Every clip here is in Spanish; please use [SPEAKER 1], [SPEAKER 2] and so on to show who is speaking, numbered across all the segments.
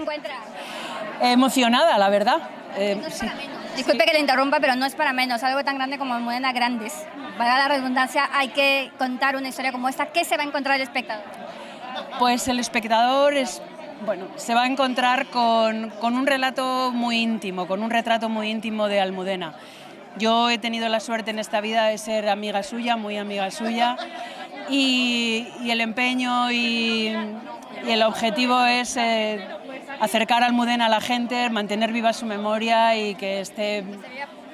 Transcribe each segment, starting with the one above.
[SPEAKER 1] encuentra?
[SPEAKER 2] Emocionada, la verdad.
[SPEAKER 1] No es para menos. Disculpe que le interrumpa, pero no es para menos. Algo tan grande como Almudena Grandes. Valga la redundancia, hay que contar una historia como esta. ¿Qué se va a encontrar el espectador?
[SPEAKER 2] Pues el espectador se va a encontrar con un relato muy íntimo, con un retrato muy íntimo de Almudena. Yo he tenido la suerte en esta vida de ser amiga suya, muy amiga suya, y el empeño y el objetivo es acercar a Almudena a la gente, mantener viva su memoria y que esté...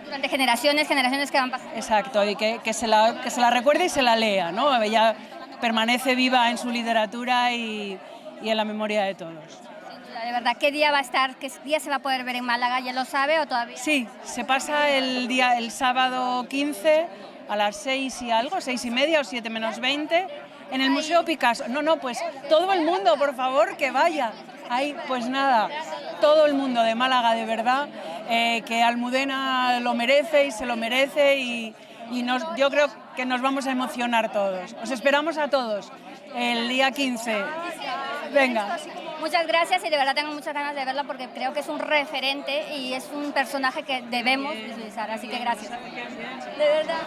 [SPEAKER 1] Durante generaciones que van pasando.
[SPEAKER 2] Exacto, y que se la recuerde y se la lea, ¿no? Ella permanece viva en su literatura y en la memoria de todos.
[SPEAKER 1] Sin duda, de verdad. ¿Qué día va a estar? ¿Qué día se va a poder ver en Málaga? ¿Ya lo sabe o todavía?
[SPEAKER 2] Sí, se pasa el sábado 15 a las 6 y algo, 6:30 o 7 menos 20, en el Museo Picasso. No, pues todo el mundo, por favor, que vaya. Ahí, pues nada, todo el mundo de Málaga, de verdad, que Almudena lo merece y se lo merece y yo creo que nos vamos a emocionar todos. Os esperamos a todos el día 15. Venga.
[SPEAKER 1] Muchas gracias y de verdad tengo muchas ganas de verla porque creo que es un referente y es un personaje que debemos visualizar, así que gracias. De verdad.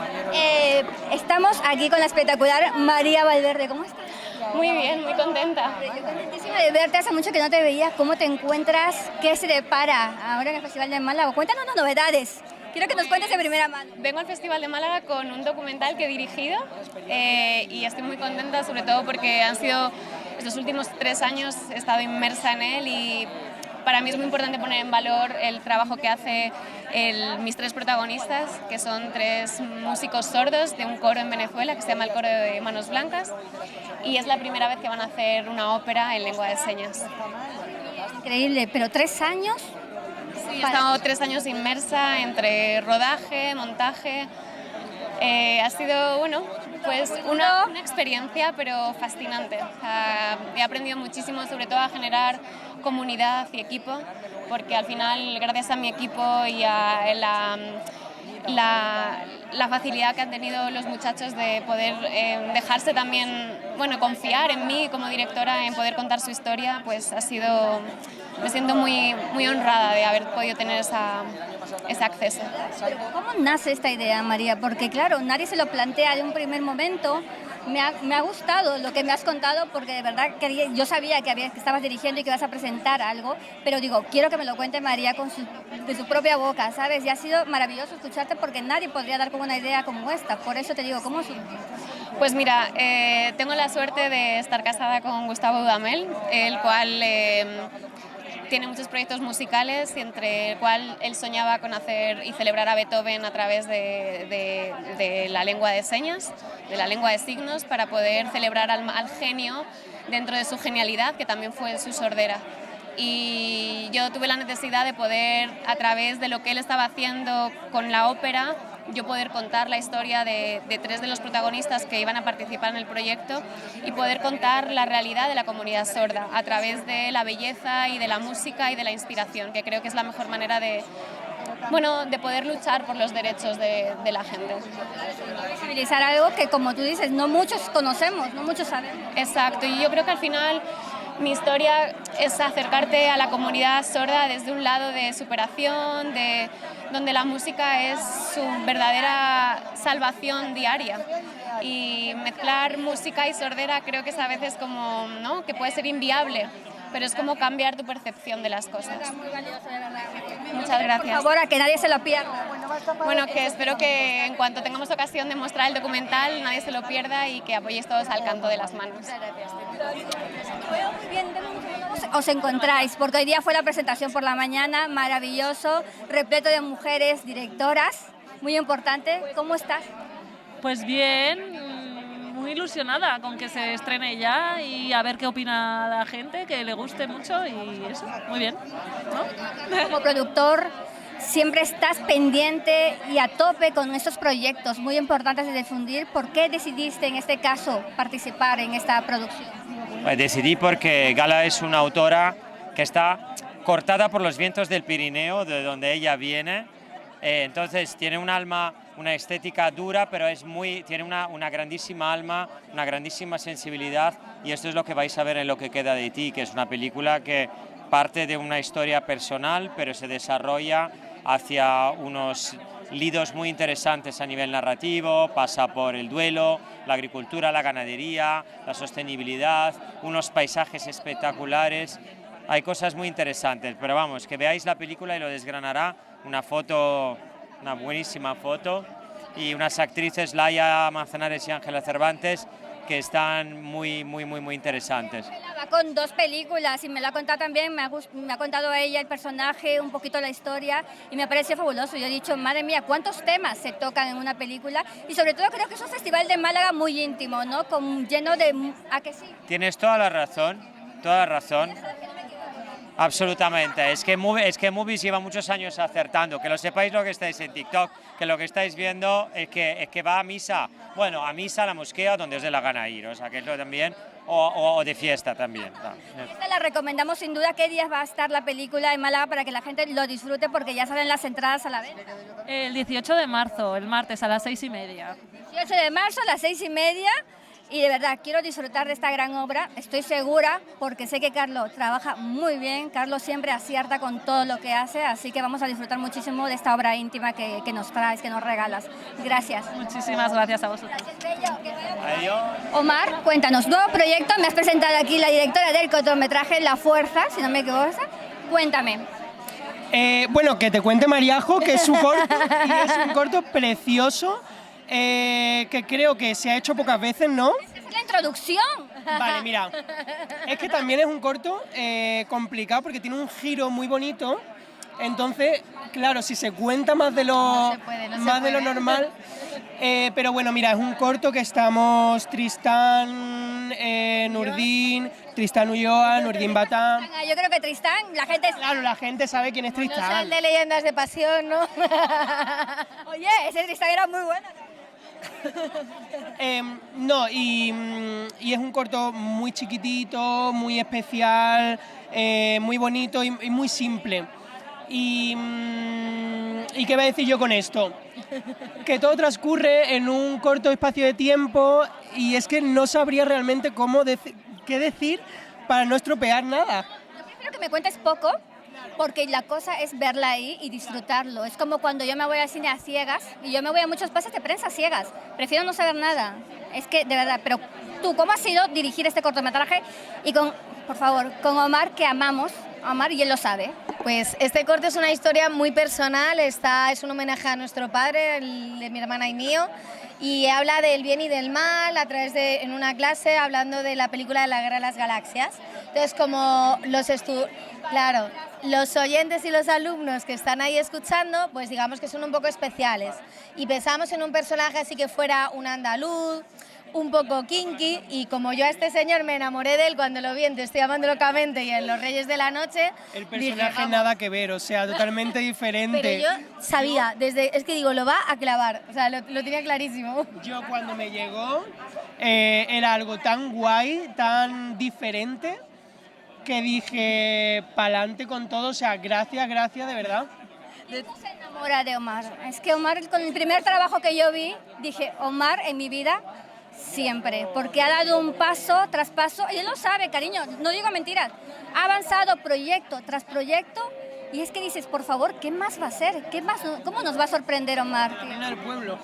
[SPEAKER 1] Estamos aquí con la espectacular María Valverde. ¿Cómo estás?
[SPEAKER 3] Muy bien, muy contenta.
[SPEAKER 1] Yo contentísima de verte, hace mucho que no te veía. ¿Cómo te encuentras? ¿Qué se te para ahora en el Festival de Málaga? Cuéntanos unas novedades. Quiero que nos cuentes de primera mano.
[SPEAKER 3] Vengo al Festival de Málaga con un documental que he dirigido y estoy muy contenta, sobre todo porque han sido estos últimos 3 años, he estado inmersa en él y para mí es muy importante poner en valor el trabajo que hace mis 3 protagonistas, que son 3 músicos sordos de un coro en Venezuela que se llama el Coro de Manos Blancas y es la primera vez que van a hacer una ópera en lengua de señas.
[SPEAKER 1] Increíble, pero 3 años...
[SPEAKER 3] Sí, he estado 3 años inmersa entre rodaje, montaje. Ha sido, pues una experiencia, pero fascinante. He aprendido muchísimo, sobre todo a generar comunidad y equipo, porque al final, gracias a mi equipo y a la facilidad que han tenido los muchachos de poder dejarse también, confiar en mí como directora, en poder contar su historia, pues me siento muy, muy honrada de haber podido tener ese acceso.
[SPEAKER 1] ¿Cómo nace esta idea, María? Porque claro, nadie se lo plantea de un primer momento. Me ha gustado lo que me has contado porque de verdad yo sabía que estabas dirigiendo y que ibas a presentar algo, pero digo, quiero que me lo cuente María de su propia boca, ¿sabes? Y ha sido maravilloso escucharte porque nadie podría dar como una idea como esta. Por eso te digo, ¿cómo surgió?
[SPEAKER 3] Pues mira, tengo la suerte de estar casada con Gustavo Dudamel, el cual tiene muchos proyectos musicales y entre el cual él soñaba con hacer y celebrar a Beethoven a través de la lengua de señas, de la lengua de signos, para poder celebrar al genio dentro de su genialidad, que también fue su sordera. Y yo tuve la necesidad de poder, a través de lo que él estaba haciendo con la ópera, yo poder contar la historia de 3 de los protagonistas que iban a participar en el proyecto y poder contar la realidad de la comunidad sorda a través de la belleza y de la música y de la inspiración, que creo que es la mejor manera de poder luchar por los derechos de la gente.
[SPEAKER 1] Visibilizar algo que, como tú dices, no muchos conocemos, no muchos sabemos.
[SPEAKER 3] Exacto, y yo creo que al final mi historia es acercarte a la comunidad sorda desde un lado de superación, donde la música es su verdadera salvación diaria. Y mezclar música y sordera creo que es a veces como, que puede ser inviable, pero es como cambiar tu percepción de las cosas.
[SPEAKER 1] Muy valioso, de verdad.
[SPEAKER 3] Muchas gracias.
[SPEAKER 1] Por favor, a que nadie se lo pierda.
[SPEAKER 3] Bueno, que espero que en cuanto tengamos ocasión de mostrar el documental, nadie se lo pierda y que apoyéis todos al canto de las manos.
[SPEAKER 1] Muy bien, os encontráis, porque hoy día fue la presentación por la mañana, maravilloso, repleto de mujeres directoras, muy importante. ¿Cómo estás?
[SPEAKER 4] Pues bien, muy ilusionada con que se estrene ya y a ver qué opina la gente, que le guste mucho y eso, muy bien, ¿no?
[SPEAKER 1] Como productor, siempre estás pendiente y a tope con estos proyectos muy importantes de difundir. ¿Por qué decidiste en este caso participar en esta producción?
[SPEAKER 5] Pues decidí porque Gala es una autora que está cortada por los vientos del Pirineo, de donde ella viene. Entonces tiene un alma, una estética dura, pero tiene una grandísima alma, una grandísima sensibilidad, y esto es lo que vais a ver en Lo que queda de ti, que es una película que parte de una historia personal, pero se desarrolla hacia unos lidos muy interesantes a nivel narrativo, pasa por el duelo, la agricultura, la ganadería, la sostenibilidad, unos paisajes espectaculares. Hay cosas muy interesantes, pero vamos, que veáis la película y lo desgranará. Una foto, una buenísima foto, y unas actrices, Laia Manzanares y Ángela Cervantes, que están muy interesantes.
[SPEAKER 1] Va con 2 películas y me lo ha contado también, me ha contado ella el personaje, un poquito la historia, y me pareció fabuloso. Yo he dicho, madre mía, cuántos temas se tocan en una película, y sobre todo creo que es un festival de Málaga muy íntimo, ¿no? Lleno de... ¿A que sí?
[SPEAKER 5] Tienes toda la razón, toda la razón. Absolutamente, es que Movies lleva muchos años acertando, que lo sepáis lo que estáis en TikTok, que lo que estáis viendo es que va a misa, bueno, a misa, a la mosquea, donde os dé la gana ir, o sea, que es lo también, o de fiesta también.
[SPEAKER 1] Esta la recomendamos sin duda. ¿Qué días va a estar la película en Málaga para que la gente lo disfrute, porque ya salen las entradas a la vez?
[SPEAKER 4] El 18 de marzo, el martes a las 6:30.
[SPEAKER 1] 18 de marzo a las 6:30. Y de verdad, quiero disfrutar de esta gran obra, estoy segura, porque sé que Carlos trabaja muy bien, Carlos siempre acierta con todo lo que hace, así que vamos a disfrutar muchísimo de esta obra íntima que nos traes, que nos regalas. Gracias.
[SPEAKER 4] Muchísimas gracias a vosotros.
[SPEAKER 1] Gracias, Bello. Que vaya muy bien.
[SPEAKER 5] Adiós.
[SPEAKER 1] Omar, cuéntanos, nuevo proyecto, me has presentado aquí la directora del cortometraje La Fuerza, si no me equivoco, cuéntame.
[SPEAKER 6] Bueno, que te cuente Mariajo, que es su corto, y es un corto precioso, que creo que se ha hecho pocas veces, ¿no?
[SPEAKER 1] Esta es la introducción.
[SPEAKER 6] Vale, mira, es que también es un corto complicado porque tiene un giro muy bonito, entonces, claro, si se cuenta más de lo, de lo normal, pero bueno, mira, es un corto que estamos Tristán, Nurdin, Tristán Ulloa, Nurdin Batán.
[SPEAKER 1] Yo creo que Tristán, la gente...
[SPEAKER 6] Claro, la gente sabe quién es
[SPEAKER 7] No sea
[SPEAKER 6] Tristán.
[SPEAKER 7] el de Leyendas de Pasión, ¿no?
[SPEAKER 1] Oye, ese Tristán era muy bueno.
[SPEAKER 6] No, y es un corto muy chiquitito, muy especial, muy bonito y muy simple. ¿Y qué voy a decir yo con esto? Que todo transcurre en un corto espacio de tiempo y es que no sabría realmente qué decir para no estropear nada.
[SPEAKER 1] Yo prefiero que me cuentes poco, porque la cosa es verla ahí y disfrutarlo. Es como cuando yo me voy al cine a ciegas, y yo me voy a muchos pases de prensa a ciegas. Prefiero no saber nada. Es que, de verdad, pero tú, ¿cómo ha sido dirigir este cortometraje? Y por favor, con Omar, que amamos, Omar, y él lo sabe.
[SPEAKER 7] Pues este corto es una historia muy personal, es un homenaje a nuestro padre, el de mi hermana y mío, y habla del bien y del mal a través en una clase, hablando de la película de la Guerra de las Galaxias. Entonces, como los oyentes y los alumnos que están ahí escuchando, pues digamos que son un poco especiales. Y pensamos en un personaje así que fuera un andaluz, un poco kinky, y como yo a este señor me enamoré de él cuando lo vi en Te estoy amando locamente y en Los Reyes de la Noche,
[SPEAKER 6] el personaje nada que ver, o sea, totalmente diferente.
[SPEAKER 7] Pero yo sabía, es que digo, lo va a clavar, o sea, lo tenía clarísimo.
[SPEAKER 6] Yo cuando me llegó era algo tan guay, tan diferente, que dije, pa'lante con todo, o sea, gracias, de verdad.
[SPEAKER 1] ¿Cómo se enamora de Omar? Es que Omar, con el primer trabajo que yo vi, dije, Omar en mi vida siempre, porque ha dado un paso tras paso, y él lo sabe, cariño, no digo mentiras, ha avanzado proyecto tras proyecto, y es que dices, por favor, ¿qué más va a hacer? ¿Cómo nos va a sorprender Omar?
[SPEAKER 6] La reina del pueblo.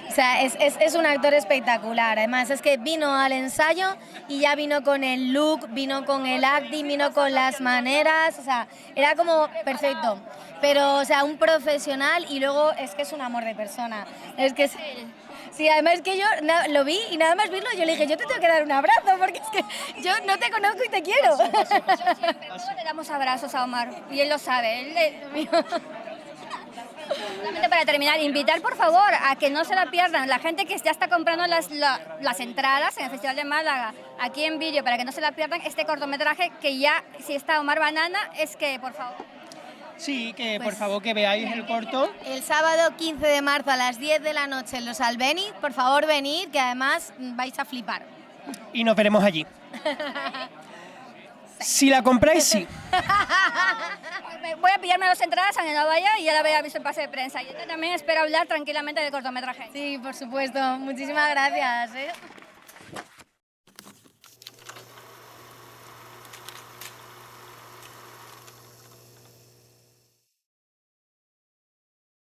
[SPEAKER 7] O sea, es un actor espectacular. Además, es que vino al ensayo y ya vino con el look, vino con el acting, vino con las maneras, o sea, era como perfecto. Pero, o sea, un profesional, y luego es que es un amor de persona. Es que sí, además es que yo lo vi y nada más verlo yo le dije, yo te tengo que dar un abrazo porque es que yo no te conozco y te quiero.
[SPEAKER 1] Todos le damos abrazos a Omar y él lo sabe. Solamente para terminar, invitar por favor a que no se la pierdan, la gente que ya está comprando las entradas en el Festival de Málaga, aquí en vídeo, para que no se la pierdan este cortometraje, que ya, si está Omar Banana, es que, por favor.
[SPEAKER 6] Sí, que por favor que veáis el corto.
[SPEAKER 7] El sábado 15 de marzo a las 10 de la noche en Los Albéniz, por favor venid, que además vais a flipar.
[SPEAKER 6] Y nos veremos allí. Si la compráis, sí.
[SPEAKER 1] Voy a pillarme 2 entradas a que no vaya y ya la había visto el pase de prensa. Yo también espero hablar tranquilamente del cortometraje.
[SPEAKER 7] Sí, por supuesto. Muchísimas gracias.